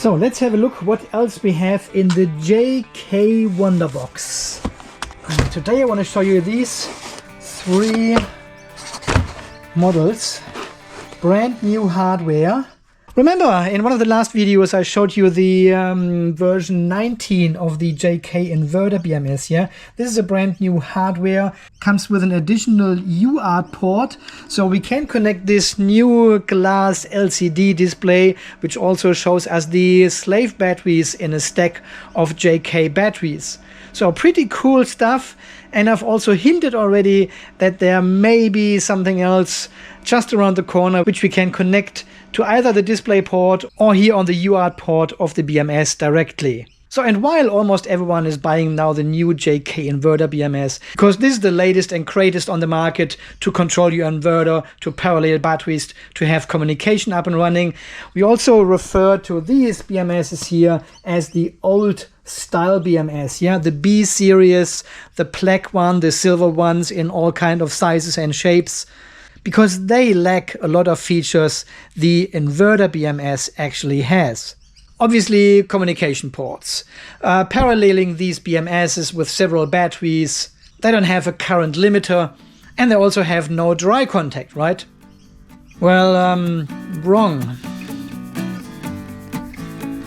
So let's have a look what else we have in the JK Wonderbox. Today I want to show you these 3 models, brand new hardware. Remember, in one of the last videos I showed you the version 19 of the JK inverter BMS. Yeah, this is a brand new hardware, comes with an additional UART port, so we can connect this new glass LCD display, which also shows us the slave batteries in a stack of JK batteries. So pretty cool stuff. And I've also hinted already that there may be something else just around the corner which we can connect to either the display port or here on the UART port of the BMS directly. So, and while almost everyone is buying now the new JK inverter BMS, because this is the latest and greatest on the market to control your inverter, to parallel batteries, to have communication up and running, we also refer to these BMSs here as the old style BMS, yeah, the B-Series, the black one, the silver ones in all kind of sizes and shapes, because they lack a lot of features the inverter BMS actually has. Obviously, communication ports. Paralleling these BMSs with several batteries, they don't have a current limiter, and they also have no dry contact, right? Well, wrong.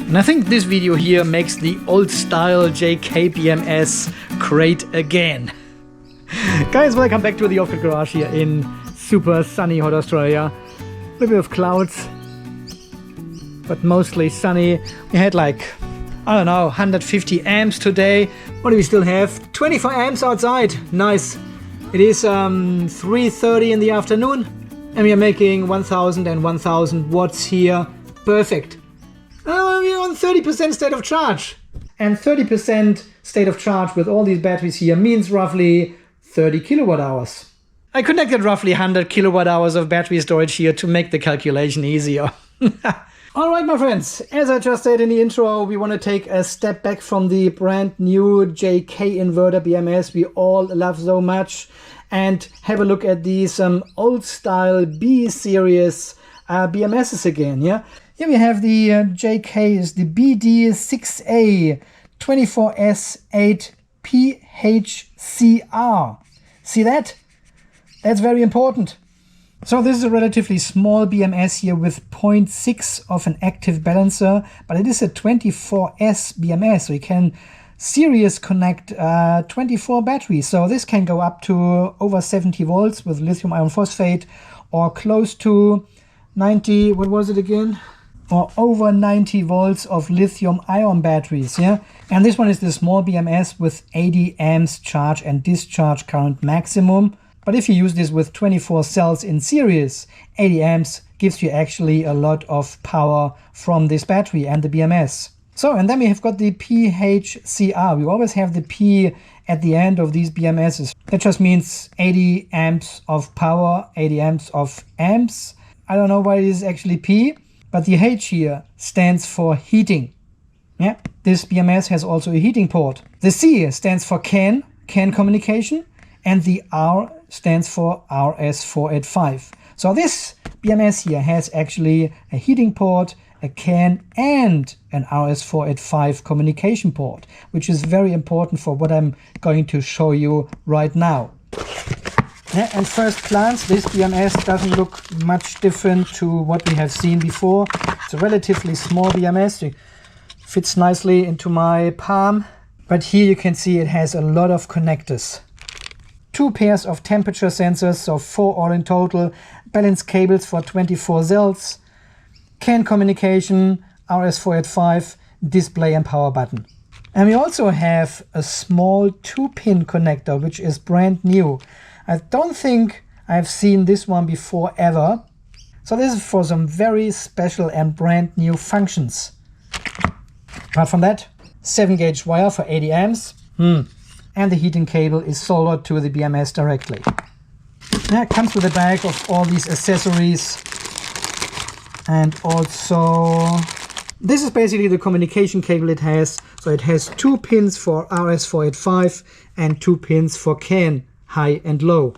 And I think this video here makes the old style JK-BMS great again. Guys, welcome back to the off-grid garage here in super sunny hot Australia. A little bit of clouds, but mostly sunny. We had like, I don't know, 150 amps today. What do we still have? 24 amps outside. Nice. It is 3:30 in the afternoon, and we are making 1000 and 1000 watts here. Perfect. We're on 30% state of charge. And 30% state of charge with all these batteries here means roughly 30 kilowatt hours. I connected roughly 100 kilowatt hours of battery storage here to make the calculation easier. All right, my friends, as I just said in the intro, we want to take a step back from the brand new JK inverter BMS we all love so much and have a look at these old style B-Series BMSs again. Yeah. Here we have the JK is the BD6A 24S8PHCR. See that? That's very important. So this is a relatively small BMS here with 0.6 of an active balancer, but it is a 24S BMS, so you can series connect 24 batteries. So this can go up to over 70 volts with lithium iron phosphate, or close to 90, what was it again? Or over 90 volts of lithium ion batteries, yeah? And this one is the small BMS with 80 amps charge and discharge current maximum. But if you use this with 24 cells in series, 80 amps gives you actually a lot of power from this battery and the BMS. So, and then we have got the PHCR. We always have the P at the end of these BMSs. That just means 80 amps of power, 80 amps of amps. I don't know why it is actually P, but the H here stands for heating. Yeah, this BMS has also a heating port. The C stands for CAN communication, and the R stands for RS485. So this BMS here has actually a heating port, a CAN, and an RS485 communication port, which is very important for what I'm going to show you right now. Yeah, at first glance, this BMS doesn't look much different to what we have seen before. It's a relatively small BMS. It fits nicely into my palm, but here you can see it has a lot of connectors. 2 pairs of temperature sensors, so 4 all in total, balance cables for 24 cells, CAN communication, RS485, display and power button. And we also have a small 2-pin connector, which is brand new. I don't think I've seen this one before ever. So this is for some very special and brand new functions. Apart from that, 7-gauge wire for 80 amps. And the heating cable is soldered to the BMS directly. It comes with a bag of all these accessories, and also this is basically the communication cable it has. So it has 2 pins for RS485 and 2 pins for CAN, high and low.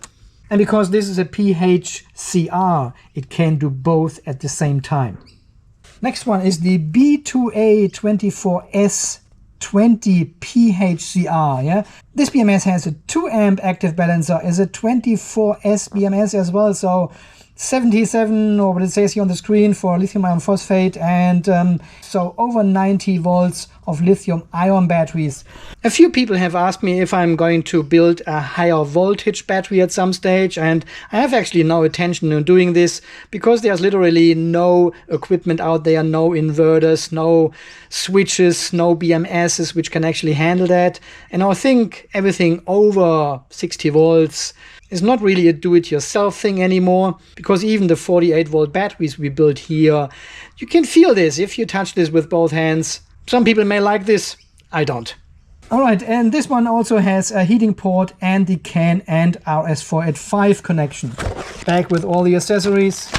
And because this is a PHCR, it can do both at the same time. Next one is the B2A24S 20PHCR. Yeah, this BMS has a 2 amp active balancer, is a 24S BMS as well, so 77, or what it says here on the screen, for lithium iron phosphate, and so over 90 volts of lithium ion batteries. A few people have asked me if I'm going to build a higher voltage battery at some stage, and I have actually no intention in doing this because there's literally no equipment out there, no inverters, no switches, no BMSs which can actually handle that. And I think everything over 60 volts is not really a do-it-yourself thing anymore, because even the 48 volt batteries we built here, you can feel this if you touch this with both hands. Some people may like this, I don't. Alright, and this one also has a heating port and the CAN and RS485 connection. Back with all the accessories.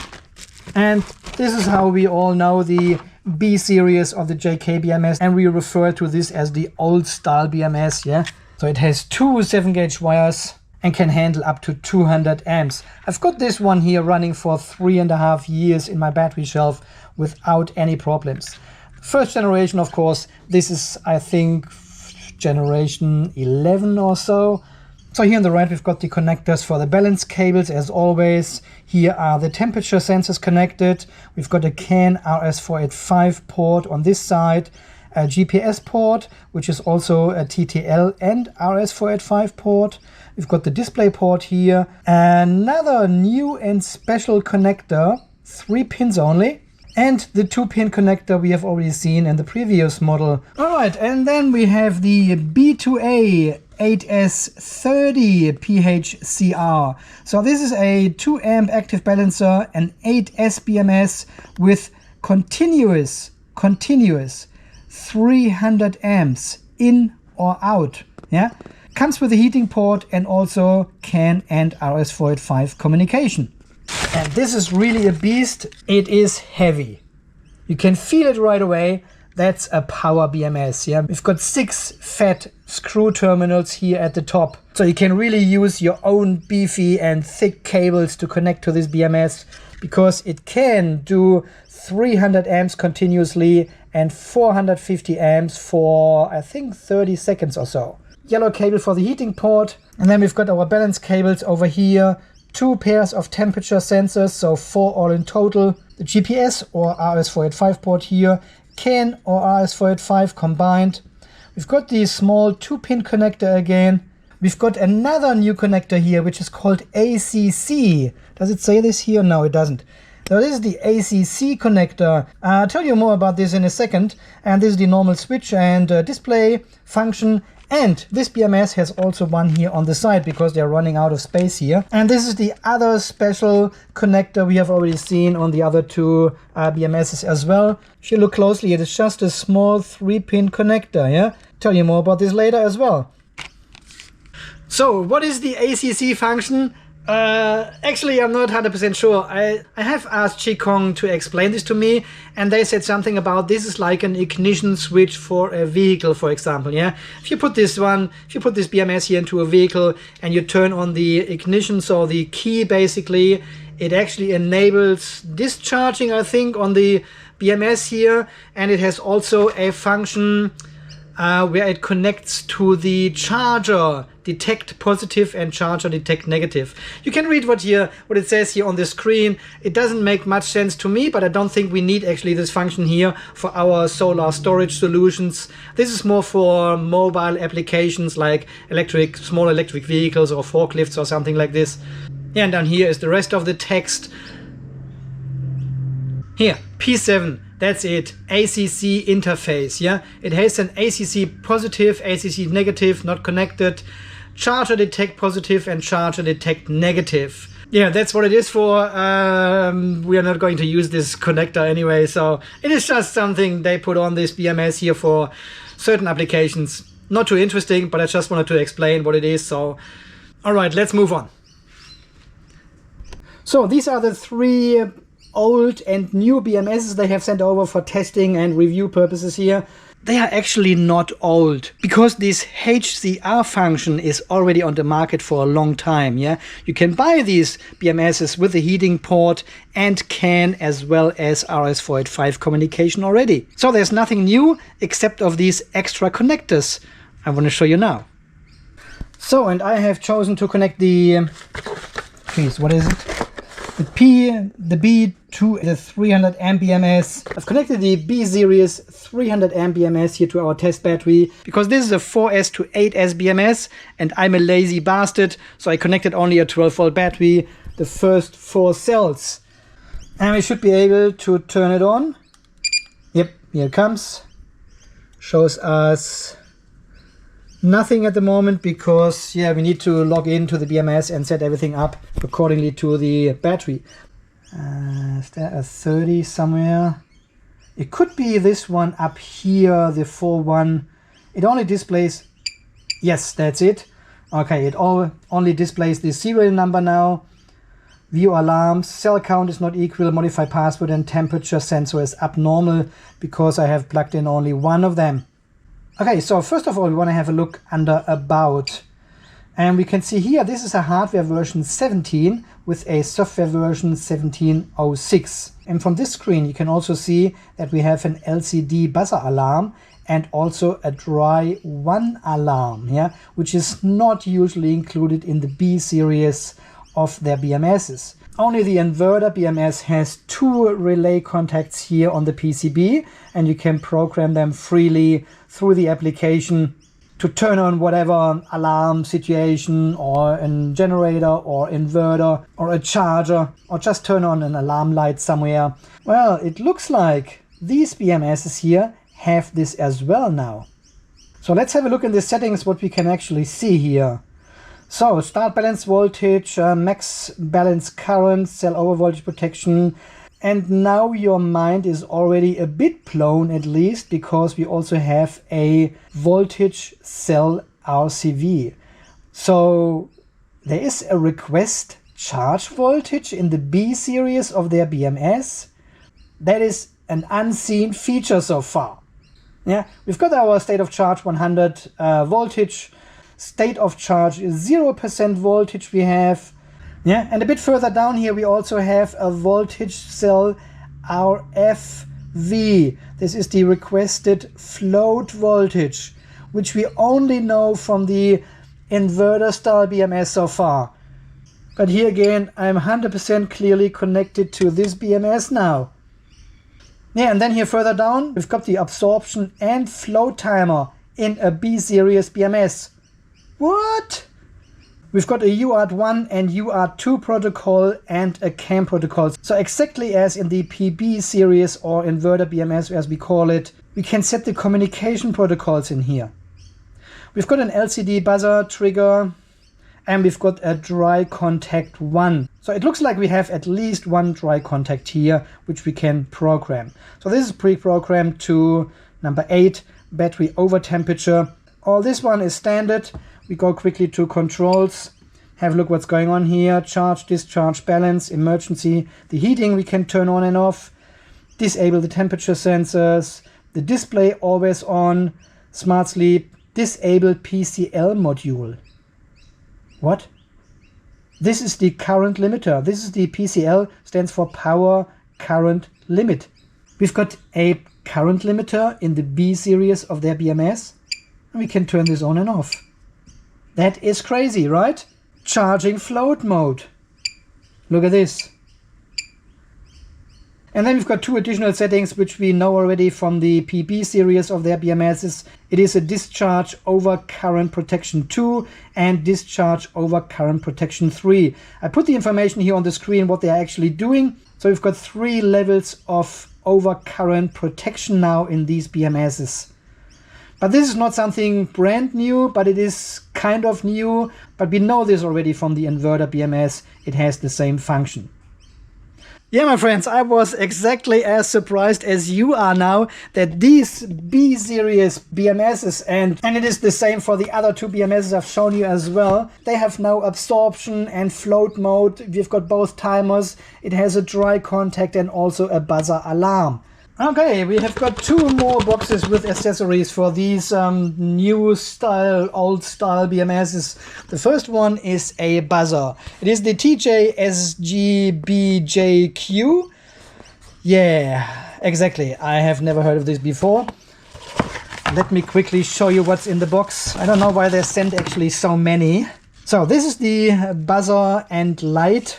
And this is how we all know the B-Series of the JK-BMS, and we refer to this as the old style BMS, yeah? So it has 2 7-gauge wires and can handle up to 200 amps. I've got this one here running for 3.5 years in my battery shelf without any problems. First generation, of course, this is, I think, generation 11 or so. So here on the right, we've got the connectors for the balance cables, as always. Here are the temperature sensors connected. We've got a CAN RS485 port on this side, a GPS port, which is also a TTL and RS485 port. We've got the display port here, another new and special connector, 3 pins only, and the 2-pin connector we have already seen in the previous model. Alright, and then we have the B2A 8S30 PHCR. So this is a 2 amp active balancer, an 8S BMS with continuous 300 amps in or out. Yeah, comes with a heating port and also CAN and RS485 communication. And this is really a beast. It is heavy. You can feel it right away. That's a power BMS. Yeah, we've got 6 fat screw terminals here at the top, so you can really use your own beefy and thick cables to connect to this BMS, because it can do 300 amps continuously and 450 amps for, I think, 30 seconds or so. Yellow cable for the heating port, and then we've got our balance cables over here, 2 pairs of temperature sensors, so 4 all in total, the GPS or RS485 port here, CAN or RS485 combined. We've got the small 2-pin connector again. We've got another new connector here, which is called ACC. Does it say this here? No, it doesn't. So this is the ACC connector. I'll tell you more about this in a second. And this is the normal switch and display function. And this BMS has also one here on the side, because they're running out of space here. And this is the other special connector we have already seen on the other 2 BMSs as well. If you look closely, it is just a small 3-pin connector. Yeah, tell you more about this later as well. So what is the ACC function? Actually, I'm not 100% sure. I have asked Qigong to explain this to me, and they said something about this is like an ignition switch for a vehicle, for example. Yeah, if you put this BMS here into a vehicle and you turn on the ignition, so the key basically, it actually enables discharging, I think, on the BMS here, and it has also a function where it connects to the charger, detect positive and charger detect negative. You can read what it says here on the screen. It doesn't make much sense to me, but I don't think we need actually this function here for our solar storage solutions. This is more for mobile applications like small electric vehicles or forklifts or something like this. Yeah, and down here is the rest of the text. Here, P7. That's it, ACC interface, yeah? It has an ACC positive, ACC negative, not connected, charger detect positive and charger detect negative. Yeah, that's what it is for. We are not going to use this connector anyway, so it is just something they put on this BMS here for certain applications. Not too interesting, but I just wanted to explain what it is, so... Alright, let's move on. So these are the 3 old and new BMSs they have sent over for testing and review purposes here, they are actually not old, because this HCR function is already on the market for a long time. Yeah, you can buy these BMSs with a heating port and CAN as well as RS485 communication already. So there's nothing new except of these extra connectors I want to show you now. So, and I have chosen to connect the, please, what is it? The B to the 300 amp BMS. I've connected the B-Series 300 amp BMS here to our test battery, because this is a 4S to 8S BMS and I'm a lazy bastard, so I connected only a 12-volt battery, the first 4 cells. And we should be able to turn it on. Yep, here it comes. Shows us nothing at the moment, because yeah, we need to log into the BMS and set everything up accordingly to the battery. Is there a 30 somewhere? It could be this one up here, the 4-1. It only displays, yes, that's it. Okay, it only displays the serial number now. View alarms, cell count is not equal, modify password, and temperature sensor is abnormal because I have plugged in only one of them. Okay, so first of all, we want to have a look under About. And we can see here, this is a hardware version 17 with a software version 17.06. And from this screen, you can also see that we have an LCD buzzer alarm and also a dry 1 alarm, yeah, which is not usually included in the B-Series of their BMSs. Only the inverter BMS has 2 relay contacts here on the PCB, and you can program them freely through the application to turn on whatever alarm situation, or a generator or inverter or a charger, or just turn on an alarm light somewhere. Well, it looks like these BMSs here have this as well now. So let's have a look in the settings what we can actually see here. So start balance voltage, max balance current, cell over voltage protection. And now your mind is already a bit blown, at least, because we also have a voltage cell RCV. So there is a request charge voltage in the B-Series of their BMS. That is an unseen feature so far. Yeah, we've got our state of charge 100 voltage. State of charge is 0% voltage we have. Yeah, and a bit further down here we also have a voltage cell RFV. This is the requested float voltage, which we only know from the inverter style BMS so far. But here again, I'm 100% clearly connected to this BMS now. Yeah, and then here further down, we've got the absorption and flow timer in a B-Series BMS. What? We've got a UART1 and UART2 protocol and a CAN protocol. So exactly as in the PB series or inverter BMS as we call it, we can set the communication protocols in here. We've got an LCD buzzer trigger and we've got a dry contact 1. So it looks like we have at least one dry contact here which we can program. So this is pre-programmed to number 8, battery over temperature. All this one is standard. We go quickly to controls, have a look what's going on here, charge, discharge, balance, emergency. The heating we can turn on and off, disable the temperature sensors, the display always on, smart sleep, disable PCL module. What? This is the current limiter. This is the PCL, stands for power current limit. We've got a current limiter in the B series of their BMS, and we can turn this on and off. That is crazy, right? Charging float mode. Look at this. And then we've got 2 additional settings which we know already from the PB series of their BMSs. It is a discharge over current protection 2 and discharge over current protection 3. I put the information here on the screen what they are actually doing. So we've got 3 levels of over current protection now in these BMSs. But this is not something brand new, but it is kind of new. But we know this already from the inverter BMS. It has the same function. Yeah, my friends, I was exactly as surprised as you are now that these B-Series BMSs, and it is the same for the other two BMSs I've shown you as well, they have now absorption and float mode. We've got both timers. It has a dry contact and also a buzzer alarm. Okay, we have got two more boxes with accessories for these new style, old style BMSs. The first one is a buzzer. It is the TJ-SGBJQ. Yeah, exactly. I have never heard of this before. Let me quickly show you what's in the box. I don't know why they sent actually so many. So this is the buzzer and light.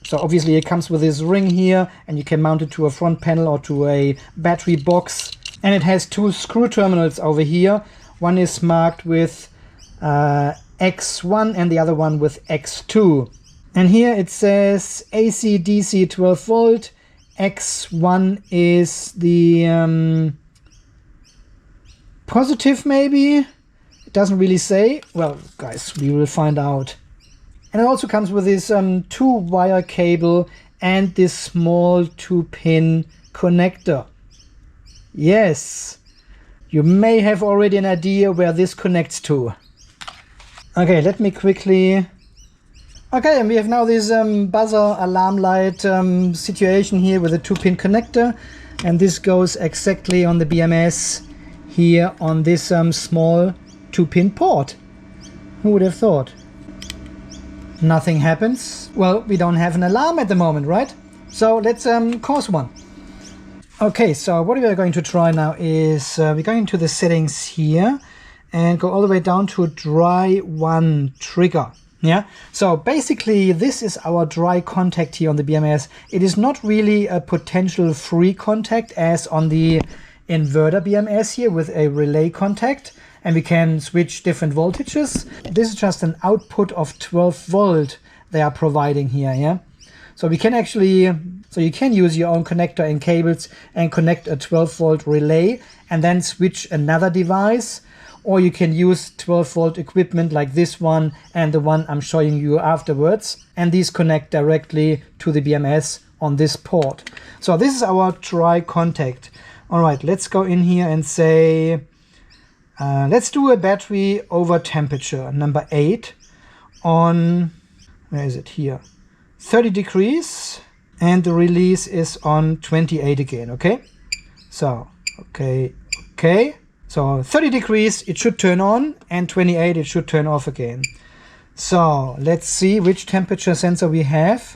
So obviously it comes with this ring here, and you can mount it to a front panel or to a battery box. And it has two screw terminals over here. One is marked with X1 and the other one with X2. And here it says AC DC 12 volt. X1 is the positive maybe? It doesn't really say. Well, guys, we will find out. And it also comes with this 2-wire cable and this small 2-pin connector. Yes, you may have already an idea where this connects to. Okay, let me quickly... Okay, and we have now this buzzer alarm light situation here with a 2-pin connector. And this goes exactly on the BMS here on this small 2-pin port. Who would have thought? Nothing happens. Well, we don't have an alarm at the moment, right? So let's cause one. Okay, so what we are going to try now is we're going to the settings here and go all the way down to dry one trigger. Yeah, so basically this is our dry contact here on the BMS. It is not really a potential free contact as on the inverter BMS here with a relay contact. And we can switch different voltages. This is just an output of 12 volt they are providing here, yeah? So we can actually, so you can use your own connector and cables and connect a 12 volt relay and then switch another device. Or you can use 12 volt equipment like this one and the one I'm showing you afterwards. And these connect directly to the BMS on this port. So this is our dry contact. All right, let's go in here and say... let's do a battery over temperature, number 8, on, where is it here, 30 degrees, and the release is on 28 again, okay? So, okay. So 30 degrees, it should turn on, and 28, it should turn off again. So, let's see which temperature sensor we have.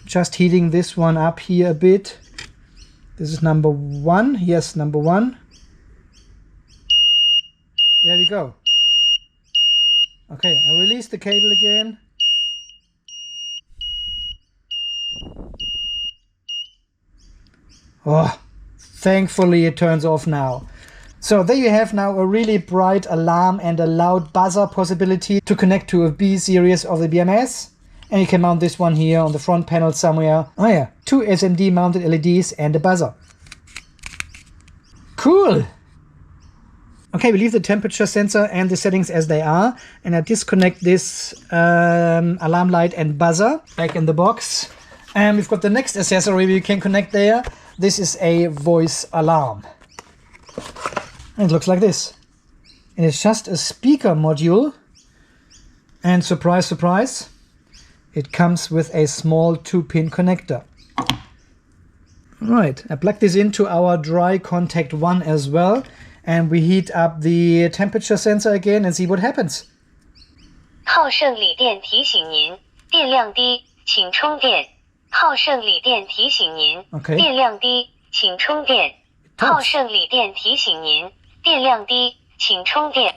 Just heating this one up here a bit. This is number 1, yes, number 1. There we go. Okay, I release the cable again. Oh, thankfully it turns off now. So there you have now a really bright alarm and a loud buzzer possibility to connect to a B-Series of the BMS. And you can mount this one here on the front panel somewhere. Oh yeah, 2 SMD mounted LEDs and a buzzer. Cool! Okay, we leave the temperature sensor and the settings as they are, and I disconnect this alarm light and buzzer back in the box. And we've got the next accessory we can connect there. This is a voice alarm. And it looks like this. And it's just a speaker module. And surprise, surprise, it comes with a small 2-pin connector. Right, I plug this into our dry contact 1 as well. And we heat up the temperature sensor again and see what happens. 好胜锂电提醒您，电量低，请充电。好胜锂电提醒您，电量低，请充电。好胜锂电提醒您，电量低，请充电。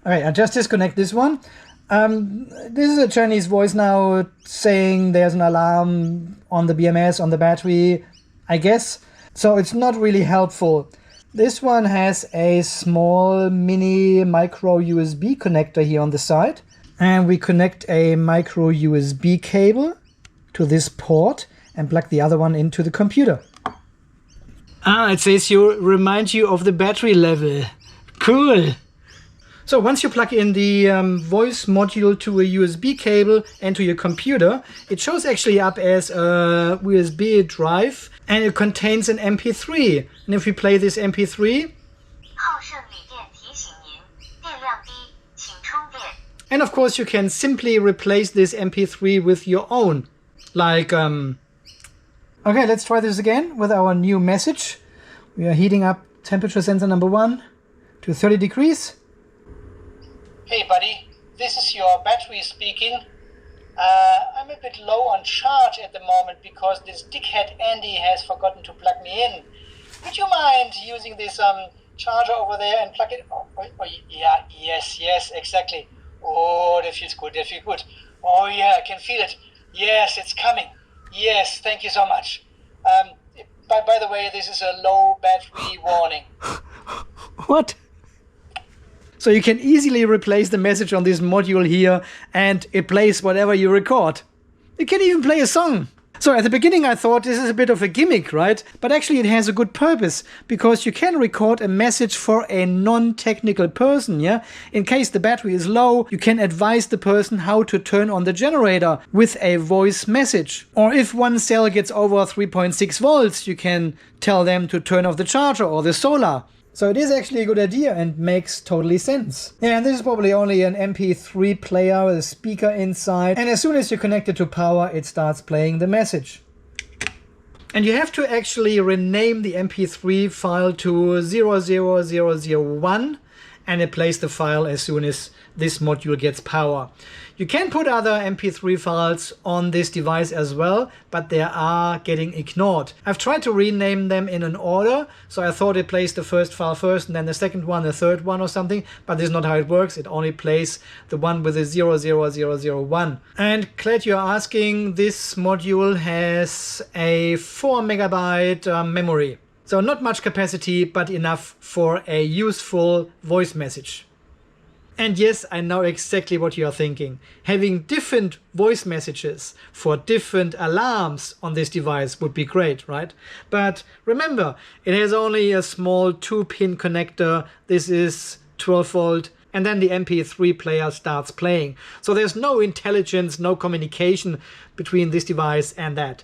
Okay, I just disconnect this one. This is a Chinese voice now saying there's an alarm on the BMS, on the battery, I guess. So it's not really helpful. This one has a small mini micro USB connector here on the side. And we connect a micro USB cable to this port and plug the other one into the computer. Ah, it says you remind you of the battery level. Cool. So once you plug in the voice module to a USB cable and to your computer, it shows actually up as a USB drive, and it contains an MP3. And if we play this MP3, and of course you can simply replace this MP3 with your own. Like, okay, let's try this again with our new message. We are heating up temperature sensor number 1 to 30 degrees. Hey buddy, this is your battery speaking. I'm a bit low on charge at the moment because this dickhead Andy has forgotten to plug me in. Would you mind using this charger over there and plug it? Oh, yeah, yes, exactly. Oh, that feels good, Oh yeah, I can feel it. Yes, it's coming. Yes, thank you so much. By the way, this is a low battery warning. What? So you can easily replace the message on this module here, and it plays whatever you record. You can even play a song. So at the beginning I thought this is a bit of a gimmick, right? But actually it has a good purpose, because you can record a message for a non-technical person, yeah? In case the battery is low, you can advise the person how to turn on the generator with a voice message. Or if one cell gets over 3.6 volts, you can tell them to turn off the charger or the solar. So it is actually a good idea and makes totally sense. Yeah, and this is probably only an MP3 player with a speaker inside. And as soon as you connect it to power, it starts playing the message. And you have to actually rename the MP3 file to 00001, and it plays the file as soon as this module gets power. You can put other MP3 files on this device as well, but they are getting ignored. I've tried to rename them in an order, so I thought it plays the first file first and then the second one, the third one or something, but this is not how it works. It only plays the one with the 00001. And glad you're asking, this module has a 4 megabyte memory. So not much capacity, but enough for a useful voice message. And yes, I know exactly what you are thinking. Having different voice messages for different alarms on this device would be great, right? But remember, it has only a small 2-pin connector. This is 12 volt. And then the MP3 player starts playing. So there's no intelligence, no communication between this device and that.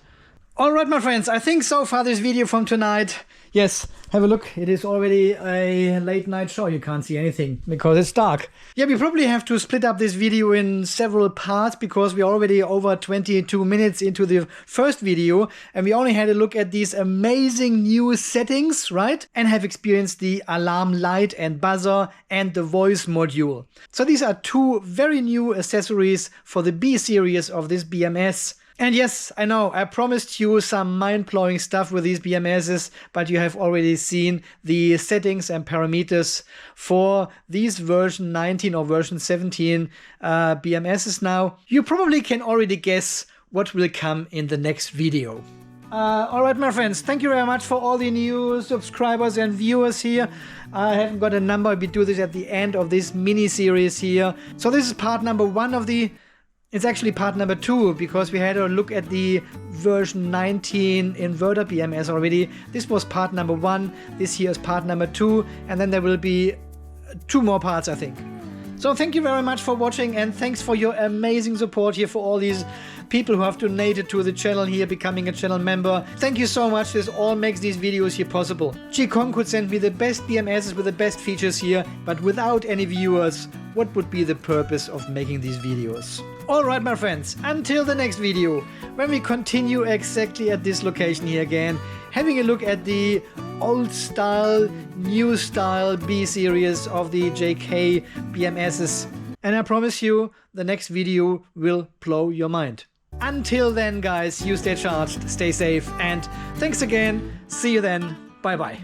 Alright my friends, I think so far this video from tonight. Yes, have a look. It is already a late night show. You can't see anything because it's dark. Yeah, we probably have to split up this video in several parts because we're already over 22 minutes into the first video and we only had a look at these amazing new settings, right? And have experienced the alarm light and buzzer and the voice module. So these are 2 very new accessories for the B series of this BMS. And yes, I know, I promised you some mind-blowing stuff with these BMSs, but you have already seen the settings and parameters for these version 19 or version 17 BMSs now. You probably can already guess what will come in the next video. Alright my friends, thank you very much for all the new subscribers and viewers here. I haven't got a number, we do this at the end of this mini-series here. So this is part number 1 of the... It's actually part number 2 because we had a look at the version 19 inverter BMS already. This was part number 1, this here is part number 2, and then there will be 2 more parts I think. So thank you very much for watching and thanks for your amazing support here for all these people who have donated to the channel here, becoming a channel member. Thank you so much, this all makes these videos here possible. Qicong could send me the best BMSs with the best features here, but without any viewers, what would be the purpose of making these videos? Alright my friends, until the next video, when we continue exactly at this location here again, having a look at the old style, new style B series of the JK-BMSs. And I promise you, the next video will blow your mind. Until then guys, you stay charged, stay safe, and thanks again, see you then, bye bye.